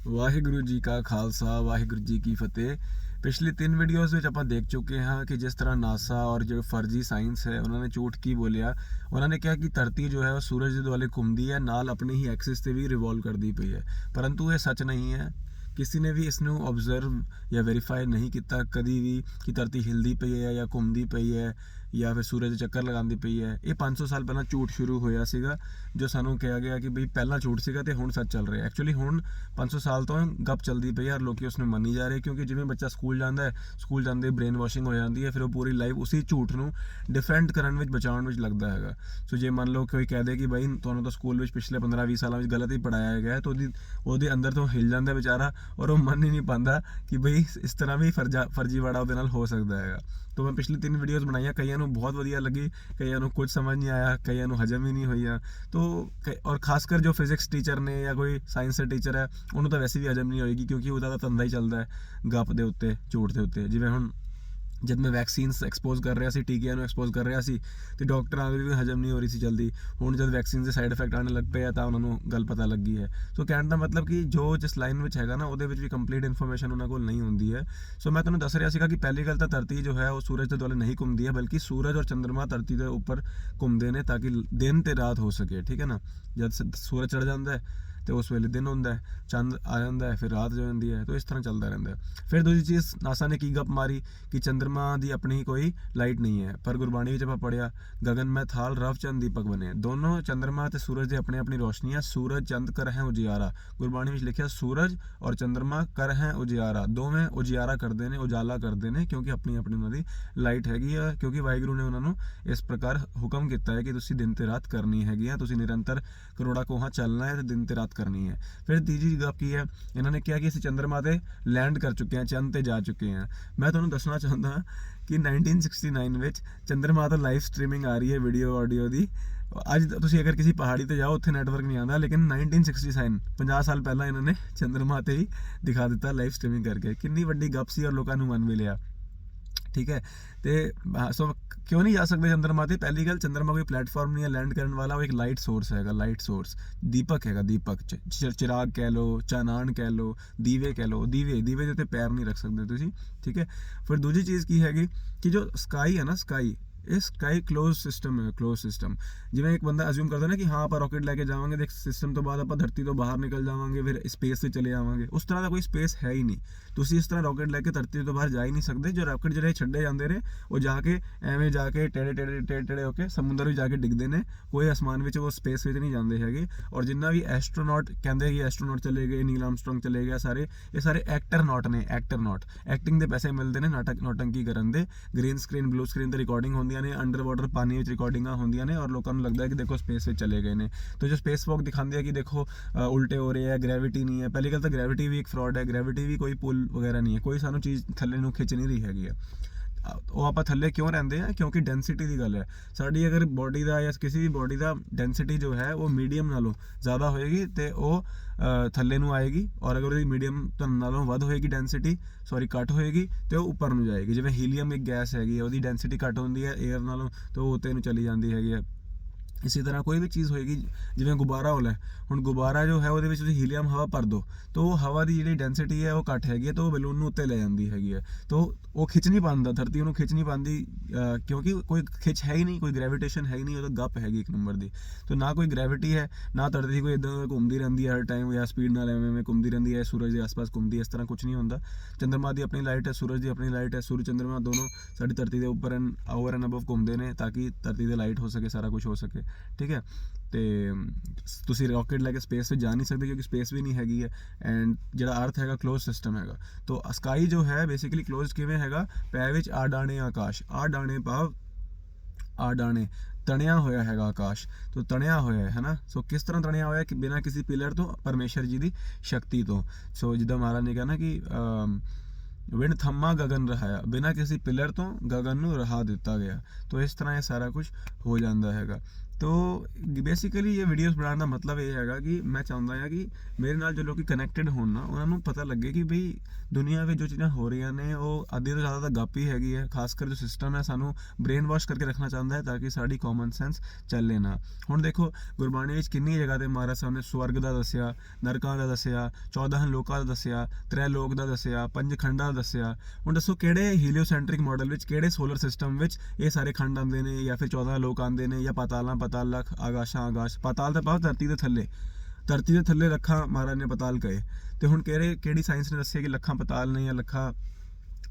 ਵਾਹਿਗੁਰੂ ਜੀ ਕਾ ਖਾਲਸਾ ਵਾਹਿਗੁਰੂ ਜੀ ਕੀ ਫਤਿਹ। ਪਿਛਲੀ 3 ਵੀਡੀਓਜ਼ ਵਿੱਚ ਆਪਾਂ ਦੇਖ ਚੁੱਕੇ ਹਾਂ ਕਿ ਜਿਸ ਤਰ੍ਹਾਂ ਨਾਸਾ ਔਰ ਜੋ ਫਰਜ਼ੀ ਸਾਇੰਸ ਹੈ ਉਹਨਾਂ ਨੇ ਝੂਠ ਕੀ ਬੋਲਿਆ। ਉਹਨਾਂ ਨੇ ਕਿਹਾ ਕਿ ਧਰਤੀ ਜੋ ਹੈ ਉਹ ਸੂਰਜ ਦੇ ਦੁਆਲੇ ਘੁੰਮਦੀ ਹੈ, ਨਾਲ ਆਪਣੀ ਹੀ ਐਕਸਿਸ ਤੇ ਵੀ ਰਿਵੋਲਵ ਕਰਦੀ ਪਈ ਹੈ, ਪਰੰਤੂ ਇਹ ਸੱਚ ਨਹੀਂ ਹੈ। ਕਿਸੇ ਨੇ ਵੀ ਇਸ ਨੂੰ ਆਬਜ਼ਰਵ ਜਾਂ ਵੈਰੀਫਾਈ ਨਹੀਂ ਕੀਤਾ ਕਦੀ ਵੀ ਕਿ ਧਰਤੀ ਹਿਲਦੀ ਪਈ ਹੈ ਜਾਂ ਘੁੰਮਦੀ ਪਈ ਹੈ ਜਾਂ ਫਿਰ ਸੂਰਜ ਦੇ ਚੱਕਰ ਲਗਾਉਂਦੀ ਪਈ ਹੈ। ਇਹ 500 ਸਾਲ ਪਹਿਲਾਂ ਝੂਠ ਸ਼ੁਰੂ ਹੋਇਆ ਸੀਗਾ, ਜੋ ਸਾਨੂੰ ਕਿਹਾ ਗਿਆ ਕਿ ਬਈ ਪਹਿਲਾਂ ਝੂਠ ਸੀਗਾ ਤੇ ਹੁਣ ਸੱਚ ਚੱਲ ਰਿਹਾ। ਐਕਚੁਅਲੀ ਹੁਣ 500 ਸਾਲ ਤੋਂ ਗੱਪ ਚੱਲਦੀ ਪਈ ਹੈ, ਲੋਕੀ ਉਸ ਨੂੰ ਮੰਨੀ ਜਾ ਰਹੇ, ਕਿਉਂਕਿ ਜਿਵੇਂ ਬੱਚਾ ਸਕੂਲ ਜਾਂਦਾ ਹੈ, ਸਕੂਲ ਜਾਂਦੇ ਬ੍ਰੇਨ ਵਾਸ਼ਿੰਗ ਹੋ ਜਾਂਦੀ ਹੈ, ਫਿਰ ਉਹ ਪੂਰੀ ਲਾਈਫ ਉਸੇ ਝੂਠ ਨੂੰ ਡਿਫੈਂਡ ਕਰਨ ਵਿੱਚ, ਬਚਾਉਣ ਵਿੱਚ ਲੱਗਦਾ ਹੈਗਾ। ਸੋ ਜੇ ਮੰਨ ਲਓ ਕੋਈ ਕਹਿ ਦੇ ਕਿ ਬਾਈ ਤੁਹਾਨੂੰ ਤਾਂ ਸਕੂਲ ਵਿੱਚ ਪਿਛਲੇ 15-20 ਸਾਲਾਂ ਵਿੱਚ ਗਲਤ ਹੀ ਪੜਾਇਆ ਗਿਆ, ਤਾਂ ਉਹਦੇ ਅੰਦਰ ਤੋਂ ਹਿਲ ਜਾਂਦਾ ਵਿਚਾਰਾ, ਔਰ ਉਹ ਮੰਨ ਹੀ ਨਹੀਂ ਪਾਉਂਦਾ ਕਿ ਬਈ ਇਸ ਤਰ੍ਹਾਂ ਵੀ ਫਰਜ਼ੀਵਾੜਾ ਉਹਦੇ ਨਾਲ ਹੋ ਸਕਦਾ ਹੈਗਾ। तो मैं पिछली 3 वीडियोस बनाई, कईयों को बहुत वधिया लगी, कईयों को कुछ समझ नहीं आया, कईयों को हजम ही नहीं हुई है। तो और खासकर जो फिजिक्स टीचर ने या कोई साइंस के टीचर है उन्होंने तो वैसे भी हजम नहीं होएगी, क्योंकि वो तो धंधा ही चलता है गप के उत्ते झूठ के उत्ते। जिवें हुण जब मैं वैक्सीनस एक्सपोज कर रहा सी, टीकिਆਂ ਨੂੰ एक्सपोज कर रहा सी, तो डॉक्टरां ਦੀ ਵੀ ਹਜਮ ਨਹੀਂ ਹੋ ਰਹੀ ਸੀ ਜਲਦੀ। ਹੁਣ ਜਦ ਵੈਕਸੀਨ ਦੇ ਸਾਈਡ ਇਫੈਕਟ ਆਉਣ ਲੱਗ ਪਏ ਆ ਤਾਂ ਉਹਨਾਂ ਨੂੰ ਗੱਲ ਪਤਾ ਲੱਗੀ ਹੈ। ਸੋ ਕਹਿਣ ਦਾ ਮਤਲਬ ਕਿ ਜੋ ਜਿਸ ਲਾਈਨ ਵਿੱਚ ਹੈਗਾ ਨਾ ਉਹਦੇ ਵਿੱਚ ਵੀ ਕੰਪਲੀਟ ਇਨਫੋਰਮੇਸ਼ਨ ਉਹਨਾਂ ਕੋਲ ਨਹੀਂ ਹੁੰਦੀ ਹੈ। ਸੋ ਮੈਂ ਤੁਹਾਨੂੰ ਦੱਸ ਰਿਹਾ ਸੀਗਾ ਕਿ ਪਹਿਲੀ ਗੱਲ ਤਾਂ ਧਰਤੀ ਜੋ ਹੈ ਉਹ ਸੂਰਜ ਦੇ ਦੁਆਲੇ ਨਹੀਂ ਘੁੰਮਦੀ ਹੈ, ਬਲਕਿ ਸੂਰਜ ਔਰ ਚੰਦਰਮਾ ਧਰਤੀ ਦੇ ਉੱਪਰ ਘੁੰਮਦੇ ਨੇ ਤਾਂ ਕਿ ਦਿਨ ਤੇ ਰਾਤ ਹੋ ਸਕੇ। ਠੀਕ ਹੈ ਨਾ, ਜਦ ਸੂਰਜ ਚੜ ਜਾਂਦਾ ਹੈ तो उस वेले दिन होंदा है, चंद आ जाता है, फिर रात हो जाती है, तो इस तरह चलता रहता है। फिर दूसरी चीज़ नासा ने की गप मारी कि चंद्रमा की अपनी कोई लाइट नहीं है, पर गुरबाणी में आप पढ़िया गगन में थाल रव चंद दीपक बने, दोनों चंद्रमा ते सूरज की अपनी अपनी रोशनी है। सूरज चंद कर है उजियारा, गुरबाणी में लिखा सूरज और चंद्रमा कर है उजियारा, दोवें उजियारा करते हैं, उजाला करते हैं, क्योंकि अपनी अपनी उन्होंने लाइट हैगी है, क्योंकि वाहिगुरू ने उन्होंने इस प्रकार हुक्म किया है कि तुसीं दिन ते रात करनी हैगी है, तुसीं निरंतर करोड़ा कोहा चलना है, तो दिन ते रात करनी है। फिर तीजी गप की है, इन्होंने कहा कि असं चंद्रमा ते लैंड कर चुके हैं, चंद ते जा चुके हैं। मैं तुहानूं दसना चाहता कि 1969 ਵਿੱਚ चंद्रमा तो लाइव स्ट्रीमिंग आ रही है वीडियो ऑडियो की। ਅੱਜ ਤੁਸੀਂ ਅਗਰ ਕਿਸੇ ਪਹਾੜੀ ਤੇ ਜਾਓ ਉੱਥੇ ਨੈਟਵਰਕ ਨਹੀਂ ਆਉਂਦਾ, ਲੇਕਿਨ 1967 50 ਸਾਲ ਪਹਿਲਾਂ ਇਹਨਾਂ ਨੇ ਚੰਦਰਮਾ ਤੇ ਹੀ ਦਿਖਾ ਦਿੱਤਾ ਲਾਈਵ ਸਟ੍ਰੀਮਿੰਗ ਕਰਕੇ। ਕਿੰਨੀ ਵੱਡੀ ਗੱਪ ਸੀ ਔਰ ਲੋਕਾਂ ਨੂੰ ਮੰਨ ਵੀ ਲਿਆ। ठीक है, तो सो क्यों नहीं जा सकते चंद्रमा ते? पहली गल, चंद्रमा कोई प्लेटफॉर्म नहीं है लैंड करने वाला, वो एक लाइट सोर्स हैगा, लाइट सोर्स दीपक हैगा, दीपक चिराग कह लो, चानन कह लो, दीवे कह लो, दीवे दीवे के उत्ते पैर नहीं रख सकते तुसीं। ठीक है, फिर दूजी चीज़ की हैगी कि जो स्काई है ना, स्काई ਇਹ ਸਕਾਈ ਕਲੋਜ਼ ਸਿਸਟਮ ਹੈ। ਕਲੋਜ਼ ਸਿਸਟਮ ਜਿਵੇਂ ਇੱਕ ਬੰਦਾ ਅਸਿਊਮ ਕਰਦਾ ਨਾ ਕਿ ਹਾਂ ਆਪਾਂ ਰਾਕਟ ਲੈ ਕੇ ਜਾਵਾਂਗੇ, ਦੇਖ ਸਿਸਟਮ ਤੋਂ ਬਾਅਦ ਆਪਾਂ ਧਰਤੀ ਤੋਂ ਬਾਹਰ ਨਿਕਲ ਜਾਵਾਂਗੇ, ਫਿਰ ਸਪੇਸ ਤੇ ਚਲੇ ਜਾਵਾਂਗੇ। ਉਸ ਤਰ੍ਹਾਂ ਦਾ ਕੋਈ ਸਪੇਸ ਹੈ ਹੀ ਨਹੀਂ। ਤੁਸੀਂ ਇਸ ਤਰ੍ਹਾਂ ਰਾਕਟ ਲੈ ਕੇ ਧਰਤੀ ਤੋਂ ਬਾਹਰ ਜਾ ਹੀ ਨਹੀਂ ਸਕਦੇ। ਜੋ ਰਾਕਟ ਜਿਹੜੇ ਛੱਡੇ ਜਾਂਦੇ ਨੇ ਉਹ ਜਾ ਕੇ ਐਵੇਂ ਜਾ ਕੇ ਟੇੜੇ ਹੋ ਕੇ ਸਮੁੰਦਰ ਵਿੱਚ ਜਾ ਕੇ ਡਿੱਗਦੇ ਨੇ, ਕੋਈ ਅਸਮਾਨ ਵਿੱਚ ਉਹ ਸਪੇਸ ਵਿੱਚ ਨਹੀਂ ਜਾਂਦੇ ਹੈਗੇ। ਔਰ ਜਿੰਨਾ ਵੀ ਐਸਟਰੋਨੌਟ ਕਹਿੰਦੇ ਕਿ ਐਸਟਰੋਨੌਟ ਚਲੇ ਗਏ, ਨੀਲ ਆਰਮਸਟਰੋਂਗ ਚਲੇ ਗਿਆ, ਇਹ ਸਾਰੇ ਐਕਟਰਨੌਟ ਨੇ। ਐਕਟਰਨੌਟ ਐਕਟਿੰਗ ਦੇ ਪੈਸੇ ਮਿਲਦੇ ਨੇ ਨੌਟੰਕੀ ਕਰਨ ਦੇ। ਗ੍ਰੀਨ ਸਕਰੀਨ ਬਲੂ ਸਕਰੀਨ ਤੇ ਰਿਕਾਰਡਿੰਗ ਹੁੰਦੀਆਂ ਨੇ, ਅੰਡਰ ਵਾਟਰ ਪਾਣੀ ਵਿੱਚ ਰਿਕਾਰਡਿੰਗਾਂ ਹੁੰਦੀਆਂ ਨੇ, ਔਰ ਲੋਕਾਂ ਨੂੰ ਲੱਗਦਾ ਹੈ ਕਿ ਦੇਖੋ ਸਪੇਸ ਵਿੱਚ ਚਲੇ ਗਏ ਨੇ। तो जो स्पेस वॉक दिखाते हैं कि देखो उल्टे हो रहे हैं, ग्रेविटी नहीं है। पहली गल तो ग्रेविटी भी एक फ्रॉड है, ग्रेविटी भी कोई पुल वगैरह नहीं है, कोई सानू चीज़ थल्ले नूं खिंच नहीं रही हैगी है। ਉਹ ਆਪਾਂ ਥੱਲੇ ਕਿਉਂ ਰਹਿੰਦੇ ਆ? ਕਿਉਂਕਿ ਡੈਂਸਿਟੀ ਦੀ ਗੱਲ ਹੈ। ਸਾਡੀ ਅਗਰ ਬੋਡੀ ਦਾ ਜਾਂ ਕਿਸੇ ਵੀ ਬੋਡੀ ਦਾ ਡੈਂਸਿਟੀ ਜੋ ਹੈ ਉਹ ਮੀਡੀਅਮ ਨਾਲੋਂ ਜ਼ਿਆਦਾ ਹੋਏਗੀ ਤੇ ਉਹ ਥੱਲੇ ਨੂੰ ਆਏਗੀ, ਔਰ ਅਗਰ ਉਹਦੀ ਮੀਡੀਅਮ ਨਾਲੋਂ ਵੱਧ ਹੋਏਗੀ ਡੈਂਸਿਟੀ, ਘੱਟ ਹੋਏਗੀ, ਤੇ ਉਹ ਉੱਪਰ ਨੂੰ ਜਾਏਗੀ। ਜਿਵੇਂ ਹੀਲੀਅਮ ਇੱਕ ਗੈਸ ਹੈਗੀ, ਉਹਦੀ ਡੈਂਸਿਟੀ ਘੱਟ ਹੁੰਦੀ ਹੈ 에ਅਰ ਨਾਲੋਂ, ਤੇ ਉਹ ਉੱਤੇ ਨੂੰ ਚਲੀ ਜਾਂਦੀ ਹੈਗੀ ਹੈ। ਇਸੇ ਤਰ੍ਹਾਂ ਕੋਈ ਵੀ ਚੀਜ਼ ਹੋਏਗੀ, ਜਿਵੇਂ ਗੁਬਾਰਾ ਹੋਲਾ, ਹੁਣ ਗੁਬਾਰਾ ਜੋ ਹੈ ਉਹਦੇ ਵਿੱਚ ਤੁਸੀਂ ਹੀਲੀਅਮ ਹਵਾ ਭਰ ਦਿਓ, ਤਾਂ ਉਹ ਹਵਾ ਦੀ ਜਿਹੜੀ ਡੈਂਸਿਟੀ ਹੈ ਉਹ ਘੱਟ ਹੈਗੀ ਹੈ, ਤਾਂ ਉਹ ਬੈਲੂਨ ਨੂੰ ਉੱਤੇ ਲੈ ਜਾਂਦੀ ਹੈਗੀ ਹੈ, ਤਾਂ ਉਹ ਖਿੱਚ ਨਹੀਂ ਪਾਉਂਦਾ, ਧਰਤੀ ਉਹਨੂੰ ਖਿੱਚ ਨਹੀਂ ਪਾਉਂਦੀ, ਕਿਉਂਕਿ ਕੋਈ ਖਿੱਚ ਹੈ ਹੀ ਨਹੀਂ, ਕੋਈ ਗ੍ਰੈਵਿਟੇਸ਼ਨ ਹੈ ਹੀ ਨਹੀਂ। ਉਹਦਾ ਗੱਪ ਹੈਗੀ ਇੱਕ ਨੰਬਰ ਦੀ। ਤਾਂ ਨਾ ਕੋਈ ਗ੍ਰੈਵਿਟੀ ਹੈ, ਨਾ ਧਰਤੀ ਕੋਈ ਇੱਦਾਂ ਘੁੰਮਦੀ ਰਹਿੰਦੀ ਹੈ ਹਰ ਟਾਈਮ, ਜਾਂ ਸਪੀਡ ਨਾਲ ਐਵੇਂ ਘੁੰਮਦੀ ਰਹਿੰਦੀ ਹੈ, ਸੂਰਜ ਦੇ ਆਸ-ਪਾਸ ਘੁੰਮਦੀ ਹੈ, ਇਸ ਤਰ੍ਹਾਂ ਕੁਝ ਨਹੀਂ ਹੁੰਦਾ। ਚੰਦਰਮਾ ਦੀ ਆਪਣੀ ਲਾਈਟ ਹੈ, ਸੂਰਜ ਦੀ ਆਪਣੀ ਲਾਈਟ ਹੈ। ਸੂਰਜ ਚੰਦਰਮਾ ਦੋਨੋਂ ਸਾਡੀ ਧਰਤੀ ਦੇ ਉੱਪਰ ਓਵਰ ਐਂਡ ਅਬਵ ਘੁੰਮਦੇ ਨੇ ਤਾਂ ਕਿ ਧਰਤੀ ਦੇ ਲਾਈਟ ਹੋ ਸਕੇ, ਸਾਰਾ ਕੁਝ ਹੋ ਸਕੇ। ਠੀਕ ਹੈ, ਤੇ ਤੁਸੀਂ ਰਾਕਟ ਲੈ ਕੇ ਸਪੇਸ ਵਿੱਚ ਜਾ ਨਹੀਂ ਸਕਦੇ, ਕਿਉਂਕਿ ਸਪੇਸ ਵੀ ਨਹੀਂ ਹੈਗੀ ਹੈ। ਐਂਡ ਜਿਹੜਾ ਅਰਥ ਹੈਗਾ ਕਲੋਜ਼ ਸਿਸਟਮ ਹੈਗਾ। ਤਾਂ ਸਕਾਈ ਜੋ ਹੈ ਬੇਸਿਕਲੀ ਕਲੋਜ਼ ਕਿਵੇਂ ਹੈਗਾ? ਪੈ ਵਿੱਚ ਆ ਡਾਣੇ ਆਕਾਸ਼, ਆ ਡਾਣੇ ਭਾਵ ਆ ਡਾਣੇ ਤਣਿਆ ਹੋਇਆ ਹੈਗਾ ਆਕਾਸ਼, ਤੋਂ ਤਣਿਆ ਹੋਇਆ ਹੈ ਨਾ। ਸੋ ਕਿਸ ਤਰ੍ਹਾਂ ਤਣਿਆ ਹੋਇਆ? ਕਿ ਬਿਨਾਂ ਕਿਸੇ ਪਿਲਰ ਤੋਂ, ਪਰਮੇਸ਼ਰ ਜੀ ਦੀ ਸ਼ਕਤੀ ਤੋਂ। ਸੋ ਜਿੱਦਾਂ ਮਹਾਰਾਜ ਨੇ ਕਿਹਾ ਨਾ ਕਿ ਵਿੰਡ ਥੰਮਾ ਗਗਨ ਰਹਾਇਆ, ਬਿਨਾਂ ਕਿਸੇ ਪਿਲਰ ਤੋਂ ਗਗਨ ਨੂੰ ਰਹਾ ਦਿੱਤਾ ਗਿਆ। ਤਾਂ ਇਸ ਤਰ੍ਹਾਂ ਇਹ ਸਾਰਾ ਕੁਝ ਹੋ ਜਾਂਦਾ ਹੈਗਾ। तो ਬੇਸਿਕਲੀ ਇਹ ਵੀਡੀਓਜ਼ ਬਣਾਉਣ ਦਾ ਮਤਲਬ ਇਹ ਹੈਗਾ ਕਿ ਮੈਂ ਚਾਹੁੰਦਾ ਹਾਂ ਕਿ ਮੇਰੇ ਨਾਲ ਜੋ ਲੋਕੀ ਕਨੈਕਟਡ ਹੋਣ ਨਾ, ਉਹਨਾਂ ਨੂੰ ਪਤਾ ਲੱਗੇ ਕਿ ਬਈ ਦੁਨੀਆ ਵਿੱਚ ਜੋ ਚੀਜ਼ਾਂ ਹੋ ਰਹੀਆਂ ਨੇ ਉਹ ਅੱਧੇ ਤੋਂ ਜ਼ਿਆਦਾ ਤਾਂ ਗੱਪ ਹੀ ਹੈਗੀ ਹੈ। ਖਾਸ ਕਰ ਜੋ ਸਿਸਟਮ ਹੈ ਸਾਨੂੰ ਬ੍ਰੇਨ ਵਾਸ਼ ਕਰਕੇ ਰੱਖਣਾ ਚਾਹੁੰਦਾ ਹੈ ਤਾਂ ਕਿ ਸਾਡੀ ਕਾਮਨ ਸੈਂਸ ਚੱਲੇ ਨਾ। ਹੁਣ ਦੇਖੋ ਗੁਰਬਾਣੀ ਵਿੱਚ ਕਿੰਨੀ ਜਗ੍ਹਾ ਤੇ ਮਹਾਰਾਜ ਸਾਹਿਬ ਨੇ ਸਵਰਗ ਦਾ ਦੱਸਿਆ, ਨਰਕਾਂ ਦਾ ਦੱਸਿਆ, 14 ਲੋਕਾਂ ਦਾ ਦੱਸਿਆ, ਤ੍ਰੈ ਲੋਕ ਦਾ ਦੱਸਿਆ, 5 ਖੰਡਾਂ ਦਾ ਦੱਸਿਆ। ਹੁਣ ਦੱਸੋ ਕਿਹੜੇ ਹੀਲੀਓਸੈਂਟਰਿਕ ਮਾਡਲ ਵਿੱਚ, ਕਿਹੜੇ ਸੋਲਰ ਸਿਸਟਮ ਵਿੱਚ ਇਹ ਸਾਰੇ ਖੰਡ ਆਉਂਦੇ ਨੇ, ਜਾਂ ਫਿਰ 14 ਲੋਕ ਆਉਂਦੇ ਨੇ, ਜਾਂ ਪਾਤਾਲਾਂ ਪਾਤਾਲ ਲੱਖ, ਆਗਾਸ਼ਾਂ ਆਗਾਸ਼। ਪਾਤਾਲ ਤਾਂ ਪਾਓ ਧਰਤੀ ਦੇ ਥੱਲੇ ਲੱਖਾਂ ਮਹਾਰਾਜ ਨੇ ਪਾਤਾਲ ਕਹੇ। ਤੇ ਹੁਣ ਕਿਹੜੀ ਸਾਇੰਸ ਨੇ ਦੱਸਿਆ ਕਿ ਲੱਖਾਂ ਪਾਤਾਲ ਨੇ ਜਾਂ ਲੱਖਾਂ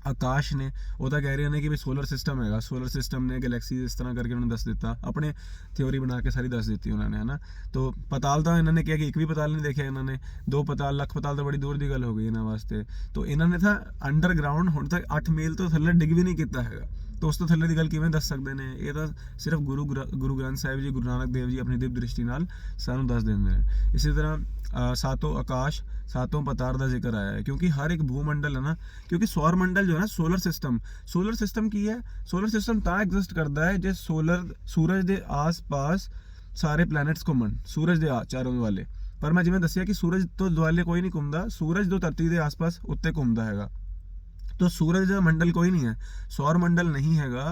ਆਕਾਸ਼ ਨੇ? ਉਹ ਤਾਂ ਕਹਿ ਰਹੇ ਨੇ ਕਿ ਵੀ ਸੋਲਰ ਸਿਸਟਮ ਹੈਗਾ, ਸੋਲਰ ਸਿਸਟਮ ਨੇ ਗੈਲੈਕਸੀ ਇਸ ਤਰ੍ਹਾਂ ਕਰਕੇ ਉਹਨਾਂ ਨੇ ਦੱਸ ਦਿੱਤਾ, ਆਪਣੇ ਥਿਉਰੀ ਬਣਾ ਕੇ ਸਾਰੀ ਦੱਸ ਦਿੱਤੀ ਉਹਨਾਂ ਨੇ, ਹੈ ਨਾ। ਤੋ ਪਾਤਾਲ ਤਾਂ ਇਹਨਾਂ ਨੇ ਕਿਹਾ ਕਿ ਇੱਕ ਵੀ ਪਾਤਾਲ ਨਹੀਂ ਦੇਖਿਆ ਇਹਨਾਂ ਨੇ, 2 ਪਾਤਾਲ, ਲੱਖ ਪਾਤਾਲ ਤਾਂ ਬੜੀ ਦੂਰ ਦੀ ਗੱਲ ਹੋ ਗਈ ਇਹਨਾਂ ਵਾਸਤੇ। ਤੋ ਇਹਨਾਂ ਨੇ ਤਾਂ ਅੰਡਰਗਰਾਊਂਡ ਹੁਣ ਤੱਕ 8 ਮੀਲ ਤੋਂ ਥੱਲੇ ਡਿੱਗ ਵੀ ਨਹੀਂ ਕੀਤਾ ਹੈਗਾ। तो उस तो थल्ले की गल किवें दस सकते हैं? ये तो सिर्फ गुरु ग्रंथ साहिब जी, गुरु नानक देव जी अपनी दिव्य दृष्टि नाल सानू दस देंदे ने। इसी तरह 7 आकाश, 7 पतार का जिक्र आया है, क्योंकि हर एक भूमंडल है ना, क्योंकि सौर मंडल जो है ना, सोलर सिस्टम की है। सोलर सिस्टम तां एग्जिस्ट करता है जे सूरज के आस पास सारे प्लैनेट्स घूमन, सूरज के चारों वाले। पर मैं जिवें दस्सिया कि सूरज तो दुआले कोई नहीं घूमता, सूरज तो धरती के आस पास उत्ते घूमता हैगा। तो सूरज का मंडल कोई नहीं है, सौर मंडल नहीं हैगा,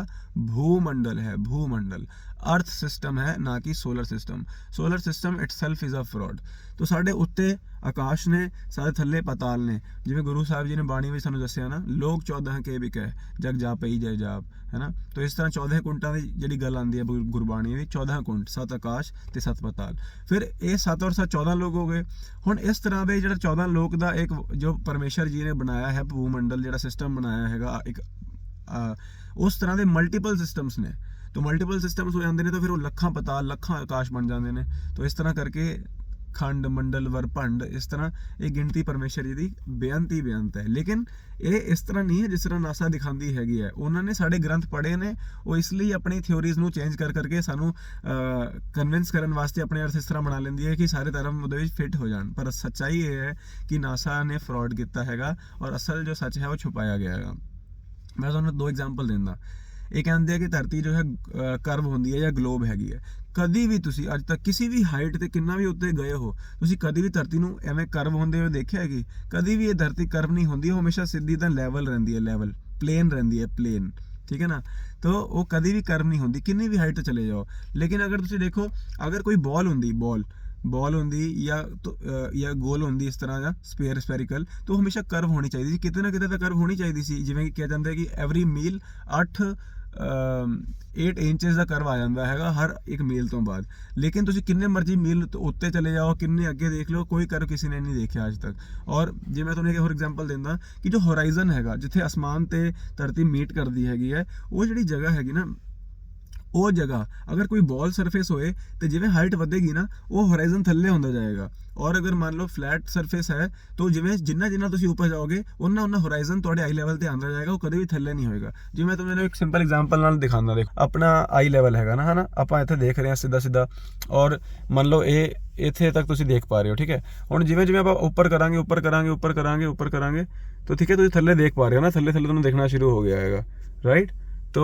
भूमंडल है, भूमंडल अर्थ सिस्टम है, ना कि solar system. Solar system itself is a fraud. तो साढ़े उत्ते आकाश ने, साढ़े थल्ले पाताल ने, जिवें गुरु साहब जी ने बाणी में सानू दस्सिया ना, लोग 14 के भी कह जग जा पई जय जाप, है ना। तो इस तरह 14 कुंटां दी जिहड़ी गल आंदी है गुरबाणी दी, 14 कुंट, 7 आकाश ते 7 पाताल। फिर ये 7 और 7 14 लोग हो गए। हुण इस तरह दे जिहड़ा 14 लोक दा एक जो परमेश्वर जी ने बनाया है भूमंडल, जिहड़ा सिस्टम बनाया हैगा एक, उस तरह के मल्टीपल सिस्टम्स ने। तो मल्टीपल सिस्टम्स हो जाते हैं तो फिर वो लखां पताल, लखां आकाश बन जाते हैं। तो इस तरह करके खंड, मंडल, वर, भंड, इस तरह ये गिनती परमेश्वर जी की बेअंत है। लेकिन ये इस तरह नहीं है जिस तरह नासा दिखाती हैगी है। उन्होंने साढ़े ग्रंथ पढ़े ने, वो इसलिए अपनी थ्योरीज नू चेंज करके सानू कन्विंस करने वास्ते अपने अर्थ इस तरह बना लेंदी है कि सारे धर्म उहदे विच फिट हो जान। पर सच्चाई ये है कि नासा ने फ्रॉड किया हैगा और असल जो सच है वो छुपाया गया है। मैं तुहानू 2 एग्जाम्पल देंदा। ये कहते हैं कि धरती जो है कर्व होंदी है या ग्लोब हैगी है। कभी भी तुसी अज तक किसी भी हाइट ते कितना भी उत्ते गए हो, तुसी कभी भी धरती नू एवें कर्व होंदे हुए देखिया है कि कभी भी ये धरती कर्व नहीं होंदी, वो हमेशा सीधी तां लैवल रहिंदी है, लैवल प्लेन रहिंदी है, प्लेन, ठीक है ना। तो वो कभी भी कर्व नहीं होंदी, किन्नी भी हाइट चले जाओ। लेकिन अगर तुसी देखो, अगर कोई बॉल होंदी या गोल होंदी इस तरह का स्फेरिकल, तो हमेशा कर्व होनी चाहिए, किते ना किते कर्व होनी चाहिए सी। जिवें कि कहा जाता है कि एवरी मील 8 इंचेस का कर्व आ जाता है हर एक मील तो बाद। लेकिन तुसी किन्ने मर्जी मील उत्ते चले जाओ, किन्ने अगे देख लो, कोई कर्व किसी ने नहीं देखा आज तक। और जे मैं तुहानू एक होर एग्जाम्पल देंदा कि जो होराइजन हैगा, जिथे आसमान ते धरती मीट करती हैगी है, वो जिहड़ी जगह हैगी ना, वो जगह अगर कोई बॉल सरफेस होए तो जिवें हाइट वधेगी ना, वो होराइजन थल्ले होंदा जाएगा। और अगर मान लो फ्लैट सरफेस है तो जिवें जिन्ना तुसीं ऊपर जाओगे उन्ना होराइजन तुहाडे आई लैवल ते आंदा जाएगा, वो कदे भी थल्ले नहीं होएगा। जिवें मैं तुहानू एक सिंपल एग्जांपल नाल दिखांदा, देखो अपना आई लैवल हैगा ना, है ना, आपां इत्थे देख रहे हैं सीधा, और मान लो ये इत्थे तक तुसीं देख पा रहे हो, ठीक है। हुण जिवें आपां ऊपर करांगे तो ठीक है, तुसीं थल्ले देख पा रहे हो ना, थल्ले तुहानू देखना शुरू हो गया हैगा, राइट। तो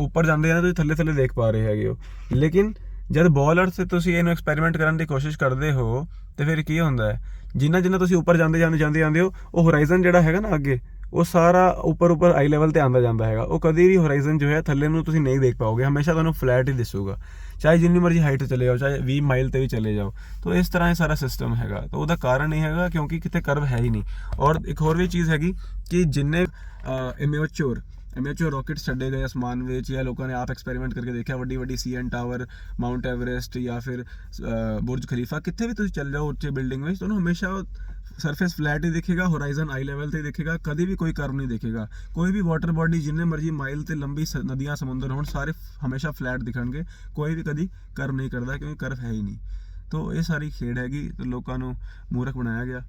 ऊपर जाते हैं तो थल्ले देख पा रहे हैगे हो। लेकिन जब बॉल अर्थ से तुसीं इहनूं एक्सपैरीमेंट करने की कोशिश करते हो तो फिर की होंदा है, जिन्ना तुसीं ऊपर जाते हो, वो होराइजन जिहड़ा हैगा ना अगे, वो सारा ऊपर आई लैवल ते आंदा जांदा हैगा। वो कभी भी होराइजन जो है थल्ले नूं तुसीं नहीं देख पाओगे, हमेशा तुहानूं फ्लैट ही दिसूगा, चाहे जिन्नी मर्जी हाइट चले जाओ, चाहे 20 माइल ते भी चले जाओ। तो इस तरह सारा सिस्टम हैगा। तो उसका कारण नहीं हैगा क्योंकि किते कर्व है ही नहीं। और एक होर भी चीज़ हैगी कि जिन्ने इमेच्योर रॉकेट्स छड्डे गए आसमान में, या लोगों ने आप एक्सपेरीमेंट करके देखा, वड्डी CN टावर, माउंट एवरेस्ट या फिर बुर्ज खलीफा, कितने भी तुम चल जाओ उच्चे बिल्डिंग में, तो हमेशा सरफेस फ्लैट ही दिखेगा, होराइजन आई लैवल ते दिखेगा, कभी भी कोई कर्व नहीं दिखेगा। कोई भी वाटर बॉडी जिन्ने मर्जी माइल ते लंबी नदियाँ समुंदर हो, सारे हमेशा फ्लैट दिखणगे, कोई भी कभी कर्व नहीं करता, क्योंकि कर्व है ही नहीं। तो ये सारी खेड हैगी, तो लोगों को मूर्ख बनाया गया।